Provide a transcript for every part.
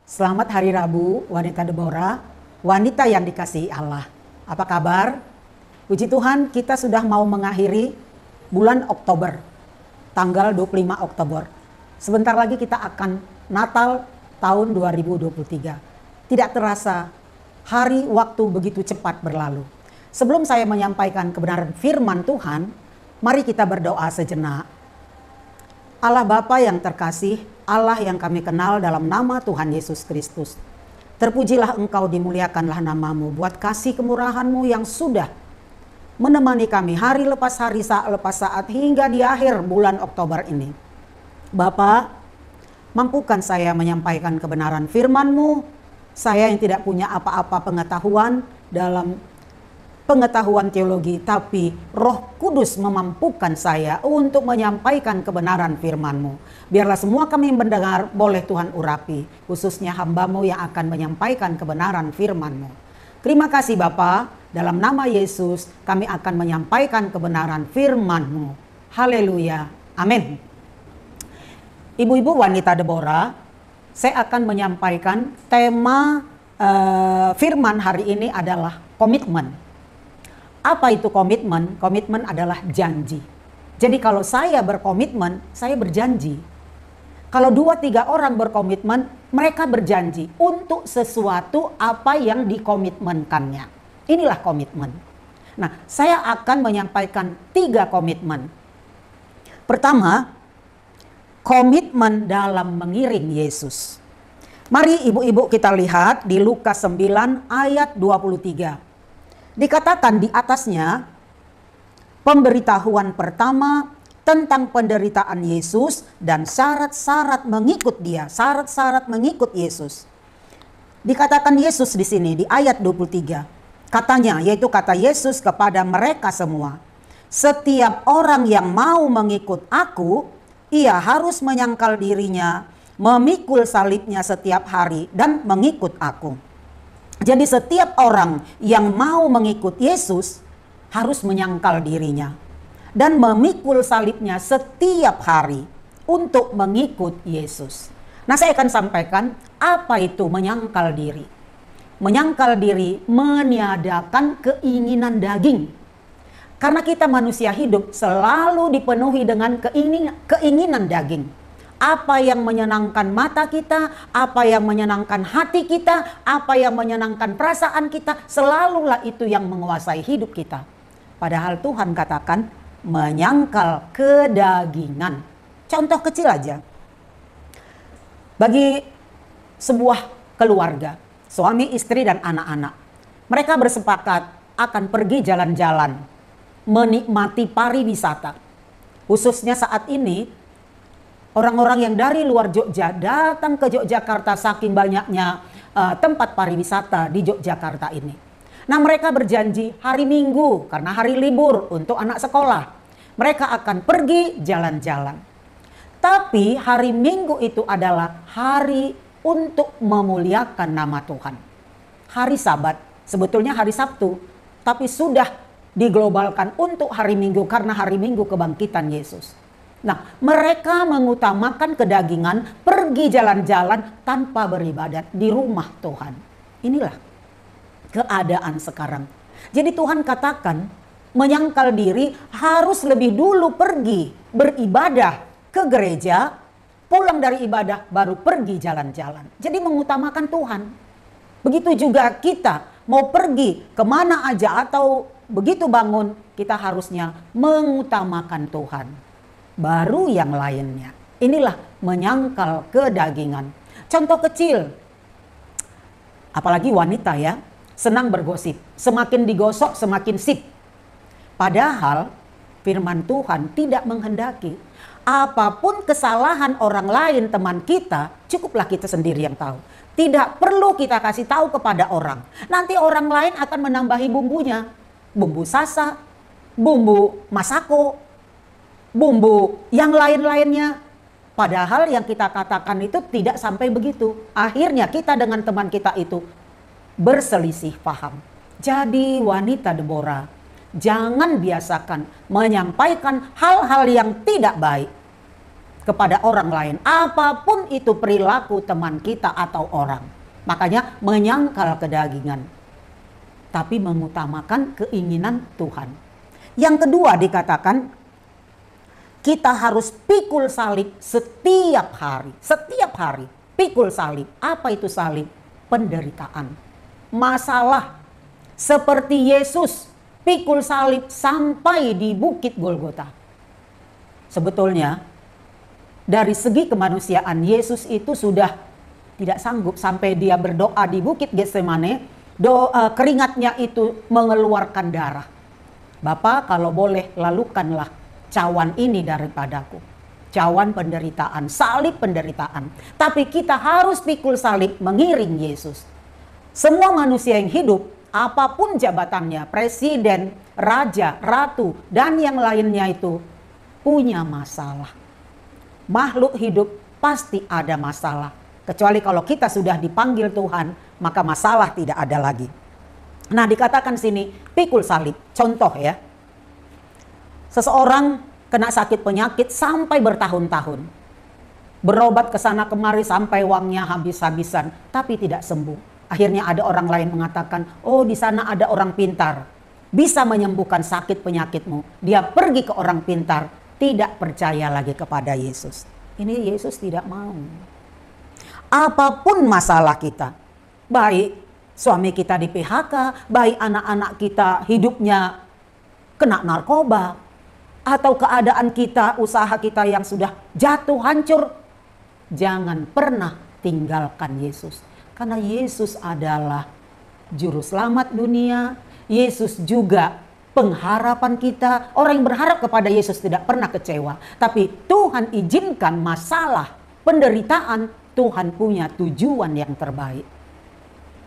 Selamat Hari Rabu, wanita Deborah, wanita yang dikasihi Allah. Apa kabar? Puji Tuhan, kita sudah mau mengakhiri bulan Oktober, tanggal 25 Oktober. Sebentar lagi kita akan Natal tahun 2023. Tidak terasa, hari waktu begitu cepat berlalu. Sebelum saya menyampaikan kebenaran firman Tuhan, mari kita berdoa sejenak. Allah Bapa yang terkasih, Allah yang kami kenal dalam nama Tuhan Yesus Kristus. Terpujilah Engkau, dimuliakanlah namamu buat kasih kemurahan-Mu yang sudah menemani kami hari lepas hari, saat lepas saat, hingga di akhir bulan Oktober ini. Bapa, mampukan saya menyampaikan kebenaran firman-Mu. Saya yang tidak punya apa-apa pengetahuan dalam pengetahuan teologi, tapi Roh Kudus memampukan saya untuk menyampaikan kebenaran firman-Mu. Biarlah semua kami yang mendengar boleh Tuhan urapi, khususnya hamba-Mu yang akan menyampaikan kebenaran firman-Mu. Terima kasih Bapa, dalam nama Yesus kami akan menyampaikan kebenaran firman-Mu. Haleluya, amin. Ibu-ibu wanita Deborah, saya akan menyampaikan tema firman hari ini adalah komitmen. Apa itu komitmen? Komitmen adalah janji. Jadi kalau saya berkomitmen, saya berjanji. Kalau 2-3 orang berkomitmen, mereka berjanji untuk sesuatu apa yang dikomitmenkannya. Inilah komitmen. Nah, saya akan menyampaikan 3 komitmen. Pertama, komitmen dalam mengiring Yesus. Mari ibu-ibu kita lihat di Lukas 9 ayat 23. Dikatakan di atasnya, pemberitahuan pertama tentang penderitaan Yesus dan syarat-syarat mengikut Dia, syarat-syarat mengikut Yesus. Dikatakan Yesus di sini di ayat 23. Katanya, yaitu kata Yesus kepada mereka semua, setiap orang yang mau mengikut aku, ia harus menyangkal dirinya, memikul salibnya setiap hari dan mengikut aku. Jadi setiap orang yang mau mengikut Yesus harus menyangkal dirinya dan memikul salibnya setiap hari untuk mengikut Yesus. Nah, saya akan sampaikan apa itu menyangkal diri. Menyangkal diri meniadakan keinginan daging. Karena kita manusia hidup selalu dipenuhi dengan keinginan daging. Apa yang menyenangkan mata kita, apa yang menyenangkan hati kita, apa yang menyenangkan perasaan kita, selalulah itu yang menguasai hidup kita. Padahal Tuhan katakan menyangkal kedagingan. Contoh kecil aja. Bagi sebuah keluarga, suami, istri, dan anak-anak. Mereka bersepakat akan pergi jalan-jalan, menikmati pariwisata. Khususnya saat ini, orang-orang yang dari luar Jogja datang ke Yogyakarta saking banyaknya tempat pariwisata di Yogyakarta ini. Nah, mereka berjanji hari Minggu karena hari libur untuk anak sekolah. Mereka akan pergi jalan-jalan. Tapi hari Minggu itu adalah hari untuk memuliakan nama Tuhan. Hari Sabat, sebetulnya hari Sabtu, tapi sudah diglobalkan untuk hari Minggu karena hari Minggu kebangkitan Yesus. Nah, mereka mengutamakan kedagingan, pergi jalan-jalan tanpa beribadat di rumah Tuhan. Inilah keadaan sekarang. Jadi Tuhan katakan, menyangkal diri harus lebih dulu pergi beribadah ke gereja, pulang dari ibadah baru pergi jalan-jalan. Jadi mengutamakan Tuhan. Begitu juga kita mau pergi kemana aja atau begitu bangun, kita harusnya mengutamakan Tuhan. Baru yang lainnya. Inilah menyangkal kedagingan. Contoh kecil, apalagi wanita ya, senang bergosip. Semakin digosok semakin sip. Padahal firman Tuhan tidak menghendaki. Apapun kesalahan orang lain teman kita, cukuplah kita sendiri yang tahu. Tidak perlu kita kasih tahu kepada orang. Nanti orang lain akan menambahi bumbunya. Bumbu sasa, bumbu masako, bumbu yang lain-lainnya. Padahal yang kita katakan itu tidak sampai begitu. Akhirnya kita dengan teman kita itu berselisih paham. Jadi wanita Deborah, jangan biasakan menyampaikan hal-hal yang tidak baik kepada orang lain. Apapun itu perilaku teman kita atau orang. Makanya menyangkal kedagingan. Tapi mengutamakan keinginan Tuhan. Yang kedua dikatakan, kita harus pikul salib setiap hari. Setiap hari pikul salib. Apa itu salib? Penderitaan. Masalah. Seperti Yesus pikul salib sampai di bukit Golgota. Sebetulnya dari segi kemanusiaan Yesus itu sudah tidak sanggup sampai dia berdoa di bukit Getsemane. Keringatnya itu mengeluarkan darah. Bapa, kalau boleh lalukanlah cawan ini daripadaku. Cawan penderitaan, salib penderitaan. Tapi kita harus pikul salib mengiring Yesus. Semua manusia yang hidup, apapun jabatannya, presiden, raja, ratu, dan yang lainnya itu punya masalah. Makhluk hidup pasti ada masalah. Kecuali kalau kita sudah dipanggil Tuhan, maka masalah tidak ada lagi. Nah, dikatakan sini pikul salib. Contoh ya. Seseorang kena sakit penyakit sampai bertahun-tahun. Berobat ke sana kemari sampai uangnya habis-habisan, tapi tidak sembuh. Akhirnya ada orang lain mengatakan, oh di sana ada orang pintar. Bisa menyembuhkan sakit penyakitmu. Dia pergi ke orang pintar, tidak percaya lagi kepada Yesus. Ini Yesus tidak mau. Apapun masalah kita, baik suami kita di PHK, baik anak-anak kita hidupnya kena narkoba, atau keadaan kita, usaha kita yang sudah jatuh hancur, jangan pernah tinggalkan Yesus. Karena Yesus adalah juru selamat dunia, Yesus juga pengharapan kita. Orang yang berharap kepada Yesus tidak pernah kecewa. Tapi Tuhan izinkan masalah, penderitaan, Tuhan punya tujuan yang terbaik.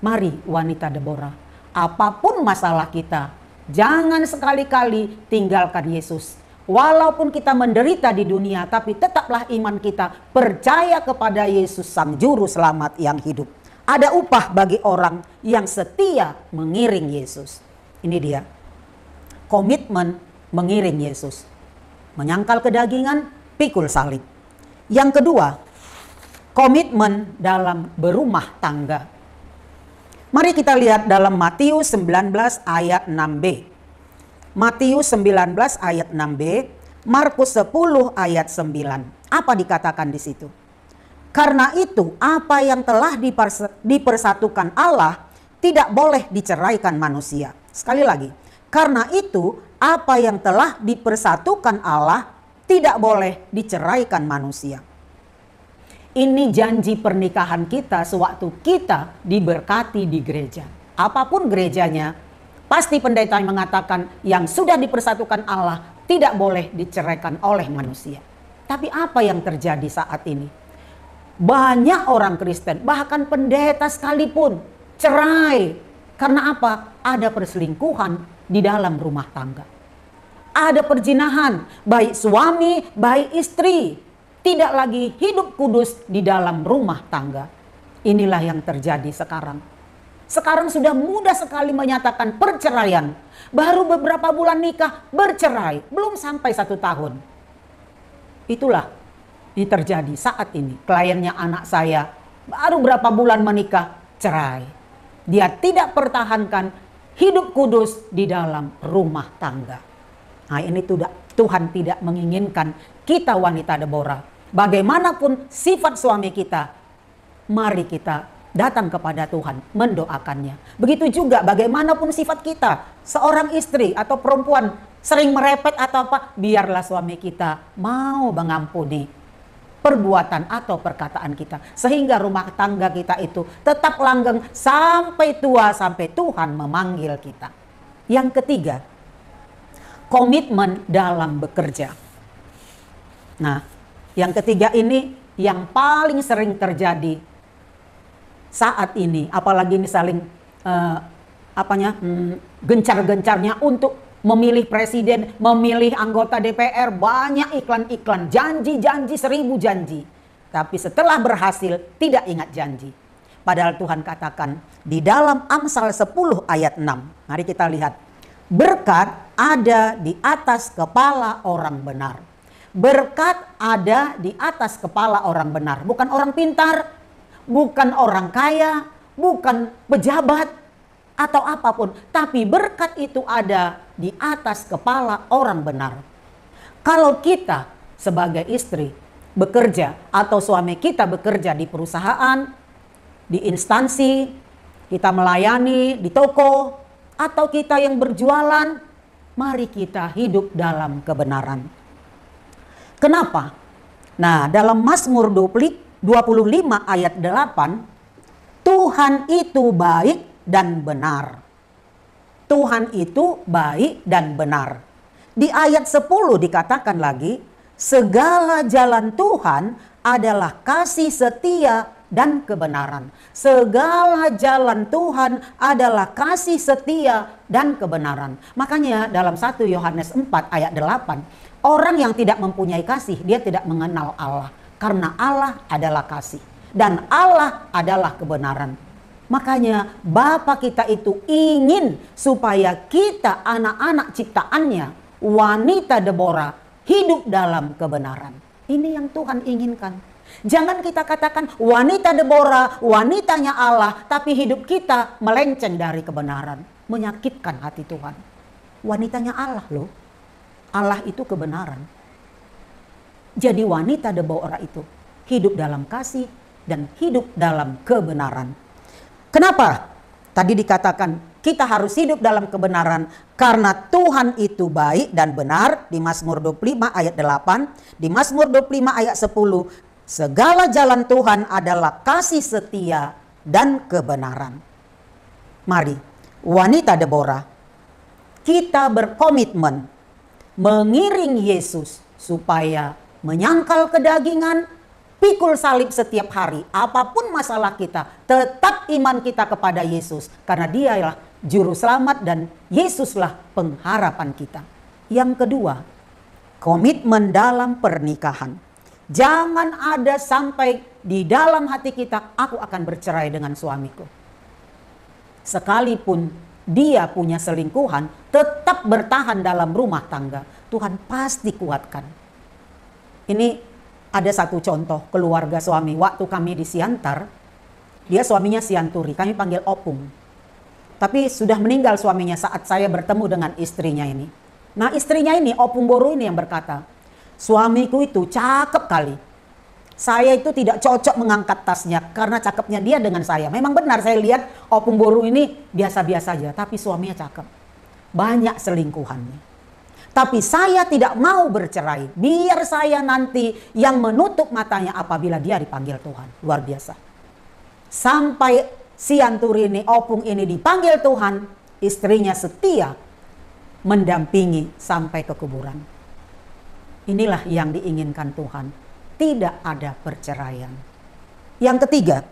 Mari wanita Deborah, apapun masalah kita, jangan sekali-kali tinggalkan Yesus. Walaupun kita menderita di dunia, tapi tetaplah iman kita percaya kepada Yesus Sang Juru Selamat yang hidup. Ada upah bagi orang yang setia mengiring Yesus. Ini dia, komitmen mengiring Yesus. Menyangkal kedagingan, pikul salib. Yang kedua, komitmen dalam berumah tangga. Mari kita lihat dalam Matius 19 ayat 6b. Matius 19 ayat 6b, Markus 10 ayat 9. Apa dikatakan di situ? Karena itu, apa yang telah dipersatukan Allah tidak boleh diceraikan manusia. Sekali lagi, karena itu, apa yang telah dipersatukan Allah tidak boleh diceraikan manusia. Ini janji pernikahan kita sewaktu kita diberkati di gereja. Apapun gerejanya, pasti pendeta yang mengatakan yang sudah dipersatukan Allah tidak boleh diceraikan oleh manusia. Tapi apa yang terjadi saat ini? Banyak orang Kristen, bahkan pendeta sekalipun, cerai. Karena apa? Ada perselingkuhan di dalam rumah tangga. Ada perzinahan, baik suami, baik istri. Tidak lagi hidup kudus di dalam rumah tangga. Inilah yang terjadi sekarang. Sekarang sudah mudah sekali menyatakan perceraian. Baru beberapa bulan nikah, bercerai. Belum sampai 1 tahun. Itulah ini terjadi saat ini. Kliennya anak saya, baru berapa bulan menikah, cerai. Dia tidak pertahankan hidup kudus di dalam rumah tangga. Nah, ini Tuhan tidak menginginkan kita wanita Deborah. Bagaimanapun sifat suami kita, mari kita datang kepada Tuhan, mendoakannya. Begitu juga bagaimanapun sifat kita, seorang istri atau perempuan sering merepet atau apa, biarlah suami kita mau mengampuni perbuatan atau perkataan kita. Sehingga rumah tangga kita itu tetap langgeng sampai tua, sampai Tuhan memanggil kita. Yang ketiga, komitmen dalam bekerja. Nah, yang ketiga ini yang paling sering terjadi saat ini, apalagi ini saling gencar-gencarnya untuk memilih presiden, memilih anggota DPR, banyak iklan-iklan, janji-janji, 1000 janji. Tapi setelah berhasil tidak ingat janji. Padahal Tuhan katakan di dalam Amsal 10 ayat 6. Mari kita lihat. Berkat ada di atas kepala orang benar. Berkat ada di atas kepala orang benar. Bukan orang pintar, bukan orang kaya, bukan pejabat, atau apapun. Tapi berkat itu ada di atas kepala orang benar. Kalau kita sebagai istri bekerja atau suami kita bekerja di perusahaan, di instansi, kita melayani di toko, atau kita yang berjualan, mari kita hidup dalam kebenaran. Kenapa? Nah, dalam Mazmur 25 ayat 8, Tuhan itu baik dan benar. Tuhan itu baik dan benar. Di ayat 10 dikatakan lagi, segala jalan Tuhan adalah kasih setia dan kebenaran. Segala jalan Tuhan adalah kasih setia dan kebenaran. Makanya dalam 1 Yohanes 4 ayat 8, orang yang tidak mempunyai kasih, dia tidak mengenal Allah. Karena Allah adalah kasih. Dan Allah adalah kebenaran. Makanya Bapa kita itu ingin supaya kita anak-anak ciptaannya, wanita Deborah, hidup dalam kebenaran. Ini yang Tuhan inginkan. Jangan kita katakan wanita Deborah, wanitanya Allah, tapi hidup kita melenceng dari kebenaran. Menyakitkan hati Tuhan. Wanitanya Allah loh. Allah itu kebenaran. Jadi wanita Deborah itu hidup dalam kasih dan hidup dalam kebenaran. Kenapa? Tadi dikatakan kita harus hidup dalam kebenaran karena Tuhan itu baik dan benar di Mazmur 25 ayat 8, di Mazmur 25 ayat 10, segala jalan Tuhan adalah kasih setia dan kebenaran. Mari, wanita Deborah, kita berkomitmen mengiring Yesus supaya menyangkal kedagingan, pikul salib setiap hari. Apapun masalah kita, tetap iman kita kepada Yesus. Karena dialah juru selamat dan Yesuslah pengharapan kita. Yang kedua, komitmen dalam pernikahan. Jangan ada sampai di dalam hati kita, aku akan bercerai dengan suamiku. Sekalipun dia punya selingkuhan, tetap bertahan dalam rumah tangga. Tuhan pasti kuatkan. Ini ada satu contoh keluarga suami. Waktu kami di Siantar, dia suaminya Sianturi, kami panggil Opung. Tapi sudah meninggal suaminya saat saya bertemu dengan istrinya ini. Nah istrinya ini, Opung Boru ini yang berkata, suamiku itu cakep kali. Saya itu tidak cocok mengangkat tasnya karena cakepnya dia dengan saya. Memang benar saya lihat Opung Boru ini biasa-biasa aja, tapi suaminya cakep. Banyak selingkuhannya. Tapi saya tidak mau bercerai. Biar saya nanti yang menutup matanya apabila dia dipanggil Tuhan. Luar biasa. Sampai Sianturi ini, Opung ini dipanggil Tuhan, istrinya setia mendampingi sampai ke kuburan. Inilah yang diinginkan Tuhan. Tidak ada perceraian. Yang ketiga,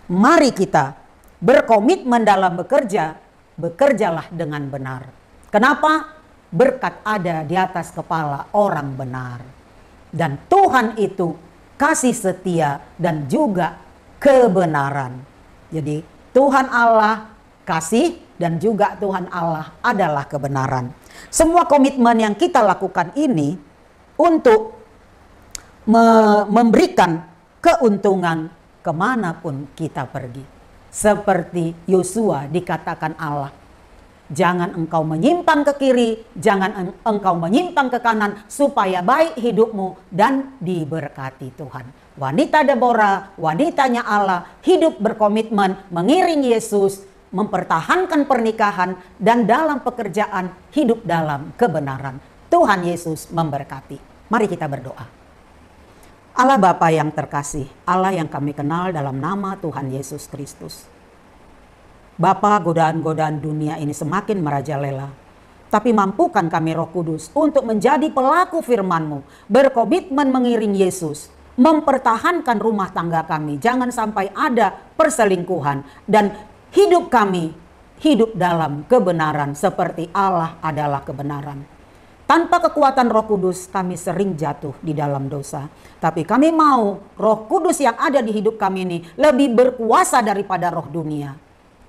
mari kita berkomitmen dalam bekerja, bekerjalah dengan benar. Kenapa? Berkat ada di atas kepala orang benar. Dan Tuhan itu kasih setia dan juga kebenaran. Jadi Tuhan Allah kasih dan juga Tuhan Allah adalah kebenaran. Semua komitmen yang kita lakukan ini untuk memberikan keuntungan kemanapun kita pergi. Seperti Yosua dikatakan Allah, jangan engkau menyimpang ke kiri, jangan engkau menyimpang ke kanan, supaya baik hidupmu dan diberkati Tuhan. Wanita Deborah, wanitanya Allah, hidup berkomitmen mengiring Yesus, mempertahankan pernikahan, dan dalam pekerjaan hidup dalam kebenaran. Tuhan Yesus memberkati. Mari kita berdoa. Allah Bapa yang terkasih, Allah yang kami kenal dalam nama Tuhan Yesus Kristus. Bapa, godaan-godaan dunia ini semakin merajalela. Tapi mampukan kami Roh Kudus untuk menjadi pelaku firman-Mu, berkomitmen mengiring Yesus, mempertahankan rumah tangga kami. Jangan sampai ada perselingkuhan dan hidup kami hidup dalam kebenaran seperti Allah adalah kebenaran. Tanpa kekuatan Roh Kudus kami sering jatuh di dalam dosa. Tapi kami mau Roh Kudus yang ada di hidup kami ini lebih berkuasa daripada roh dunia.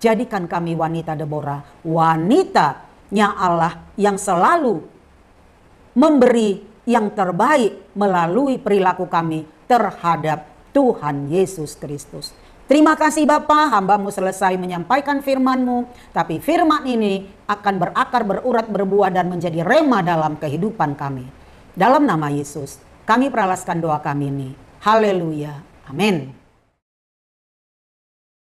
Jadikan kami wanita Deborah, wanitanya Allah yang selalu memberi yang terbaik melalui perilaku kami terhadap Tuhan Yesus Kristus. Terima kasih Bapa, hamba-Mu selesai menyampaikan firman-Mu, tapi firman ini akan berakar, berurat, berbuah dan menjadi rema dalam kehidupan kami. Dalam nama Yesus, kami peralaskan doa kami ini. Haleluya. Amin.